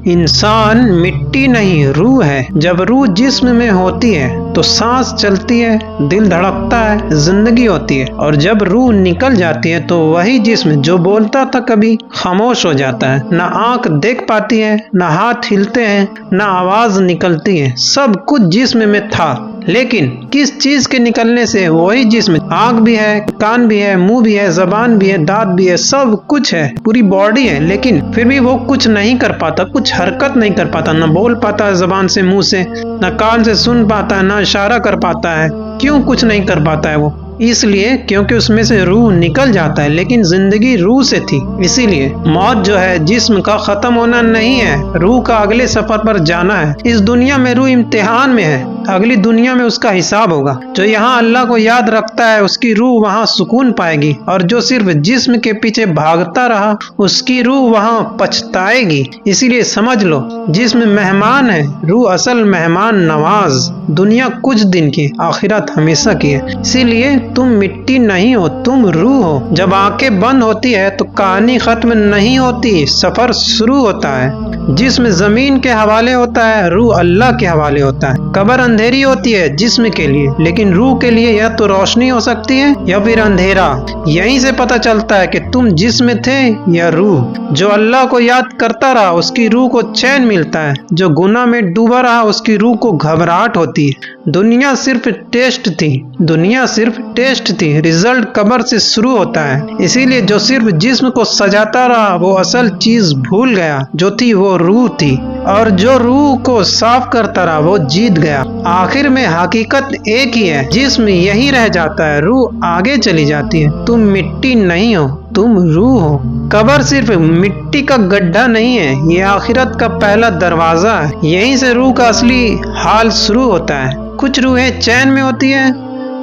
انسان مٹی نہیں روح ہے۔ جب روح جسم میں ہوتی ہے تو سانس چلتی ہے، دل دھڑکتا ہے، زندگی ہوتی ہے، اور جب روح نکل جاتی ہے تو وہی جسم جو بولتا تھا کبھی خاموش ہو جاتا ہے۔ نہ آنکھ دیکھ پاتی ہے، نہ ہاتھ ہلتے ہیں، نہ آواز نکلتی ہے، سب کچھ جسم میں تھا، لیکن کس چیز کے نکلنے سے وہی جسم، آنکھ بھی ہے، کان بھی ہے، منہ بھی ہے، زبان بھی ہے، دانت بھی ہے، سب کچھ ہے، پوری باڈی ہے، لیکن پھر بھی وہ کچھ نہیں کر پاتا، کچھ حرکت نہیں کر پاتا، نہ بول پاتا ہے زبان سے، منہ سے، نہ کان سے سن پاتا ہے، نہ اشارہ کر پاتا ہے۔ کیوں کچھ نہیں کر پاتا ہے وہ؟ اس لیے کیونکہ اس میں سے روح نکل جاتا ہے، لیکن زندگی روح سے تھی۔ اسی لیے موت جو ہے جسم کا ختم ہونا نہیں ہے، روح کا اگلے سفر پر جانا ہے۔ اس دنیا میں روح امتحان میں ہے، اگلی دنیا میں اس کا حساب ہوگا۔ جو یہاں اللہ کو یاد رکھتا ہے اس کی روح وہاں سکون پائے گی، اور جو صرف جسم کے پیچھے بھاگتا رہا اس کی روح وہاں پچھتائے گی۔ اسی لیے سمجھ لو، جسم مہمان ہے، روح اصل مہمان نواز۔ دنیا کچھ دن کی، آخرت ہمیشہ کی ہے۔ اسی لیے تم مٹی نہیں ہو، تم روح ہو۔ جب آنکھیں بند ہوتی ہے تو کہانی ختم نہیں ہوتی، سفر شروع ہوتا ہے۔ جسم زمین کے حوالے ہوتا ہے، روح اللہ کے حوالے ہوتا ہے۔ قبر اندھیری ہوتی ہے جسم کے لیے، لیکن روح کے لیے یا تو روشنی ہو سکتی ہے یا پھر اندھیرا۔ یہیں سے پتہ چلتا ہے کہ تم جسم تھے یا روح۔ جو اللہ کو یاد کرتا رہا اس کی روح کو چین ملتا ہے، جو گناہ میں ڈوبا رہا اس کی روح کو گھبراہٹ ہوتی ہے۔ دنیا صرف ٹیسٹ تھی، دنیا صرف ٹیسٹ تھی، رزلٹ قبر سے شروع ہوتا ہے۔ اسی لیے جو صرف جسم کو سجاتا رہا وہ اصل چیز بھول گیا، جو تھی وہ روح تھی، اور جو روح کو صاف کرتا رہا وہ جیت گیا۔ آخر میں حقیقت ایک ہی ہے، جسم یہی رہ جاتا ہے، روح آگے چلی جاتی ہے۔ تم مٹی نہیں ہو، تم روح ہو۔ قبر صرف مٹی کا گڈھا نہیں ہے، یہ آخرت کا پہلا دروازہ ہے۔ یہیں سے روح کا اصلی حال شروع ہوتا ہے۔ کچھ روحیں چین میں ہوتی ہیں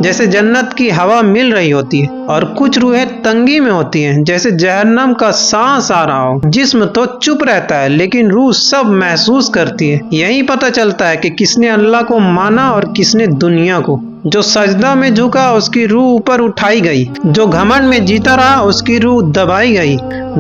جیسے جنت کی ہوا مل رہی ہوتی ہے، اور کچھ روحیں تنگی میں ہوتی ہیں جیسے جہنم کا سانس آ رہا ہو۔ جسم تو چپ رہتا ہے لیکن روح سب محسوس کرتی ہے۔ یہی پتہ چلتا ہے کہ کس نے اللہ کو مانا اور کس نے دنیا کو۔ جو سجدہ میں جھکا اس کی روح اوپر اٹھائی گئی، جو گھمنڈ میں جیتا رہا اس کی روح دبائی گئی۔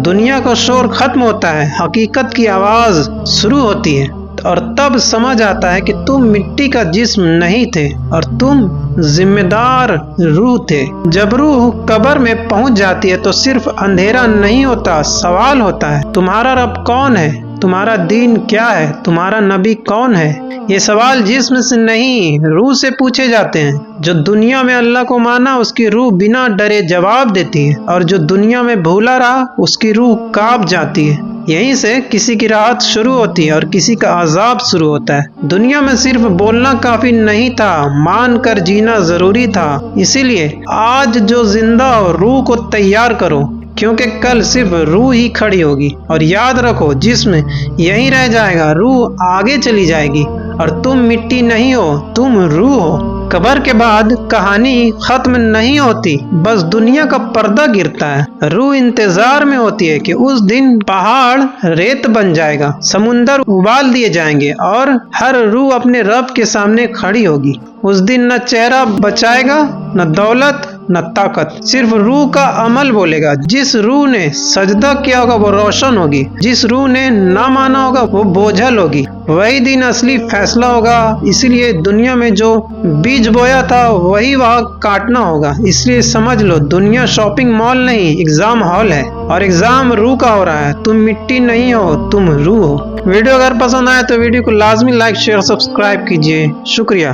دنیا کا شور ختم ہوتا ہے، حقیقت کی آواز شروع ہوتی ہے، اور تب سمجھ آتا ہے کہ تم مٹی کا جسم نہیں تھے اور تم ذمہ دار روح تھے۔ جب روح قبر میں پہنچ جاتی ہے تو صرف اندھیرا نہیں ہوتا، سوال ہوتا ہے، تمہارا رب کون ہے؟ تمہارا دین کیا ہے؟ تمہارا نبی کون ہے؟ یہ سوال جسم سے نہیں، روح سے پوچھے جاتے ہیں۔ جو دنیا میں اللہ کو مانا اس کی روح بنا ڈرے جواب دیتی ہے، اور جو دنیا میں بھولا رہا اس کی روح کانپ جاتی ہے۔ یہیں سے کسی کی راحت شروع ہوتی ہے اور کسی کا عذاب شروع ہوتا ہے۔ دنیا میں صرف بولنا کافی نہیں تھا، مان کر جینا ضروری تھا۔ اسی لیے آج جو زندہ ہو روح کو تیار کرو، کیونکہ کل صرف روح ہی کھڑی ہوگی۔ اور یاد رکھو، جسم یہیں رہ جائے گا، روح آگے چلی جائے گی، اور تم مٹی نہیں ہو، تم روح ہو۔ قبر کے بعد کہانی ختم نہیں ہوتی، بس دنیا کا پردہ گرتا ہے۔ روح انتظار میں ہوتی ہے کہ اس دن پہاڑ ریت بن جائے گا، سمندر ابال دیے جائیں گے، اور ہر روح اپنے رب کے سامنے کھڑی ہوگی۔ اس دن نہ چہرہ بچائے گا، نہ دولت، نہ طاقت، صرف روح کا عمل بولے گا۔ جس روح نے سجدہ کیا ہوگا وہ روشن ہوگی، جس روح نے نہ مانا ہوگا وہ بوجھل ہوگی۔ وہی دن اصلی فیصلہ ہوگا۔ اسی لیے دنیا میں جو بیج بویا تھا وہی وہاں کاٹنا ہوگا۔ اس لیے سمجھ لو، دنیا شاپنگ مال نہیں، ایگزام ہال ہے، اور ایگزام روح کا ہو رہا ہے۔ تم مٹی نہیں ہو، تم روح ہو۔ ویڈیو اگر پسند آئے تو ویڈیو کو لازمی لائک، شیئر، سبسکرائب کیجیے۔ شکریہ۔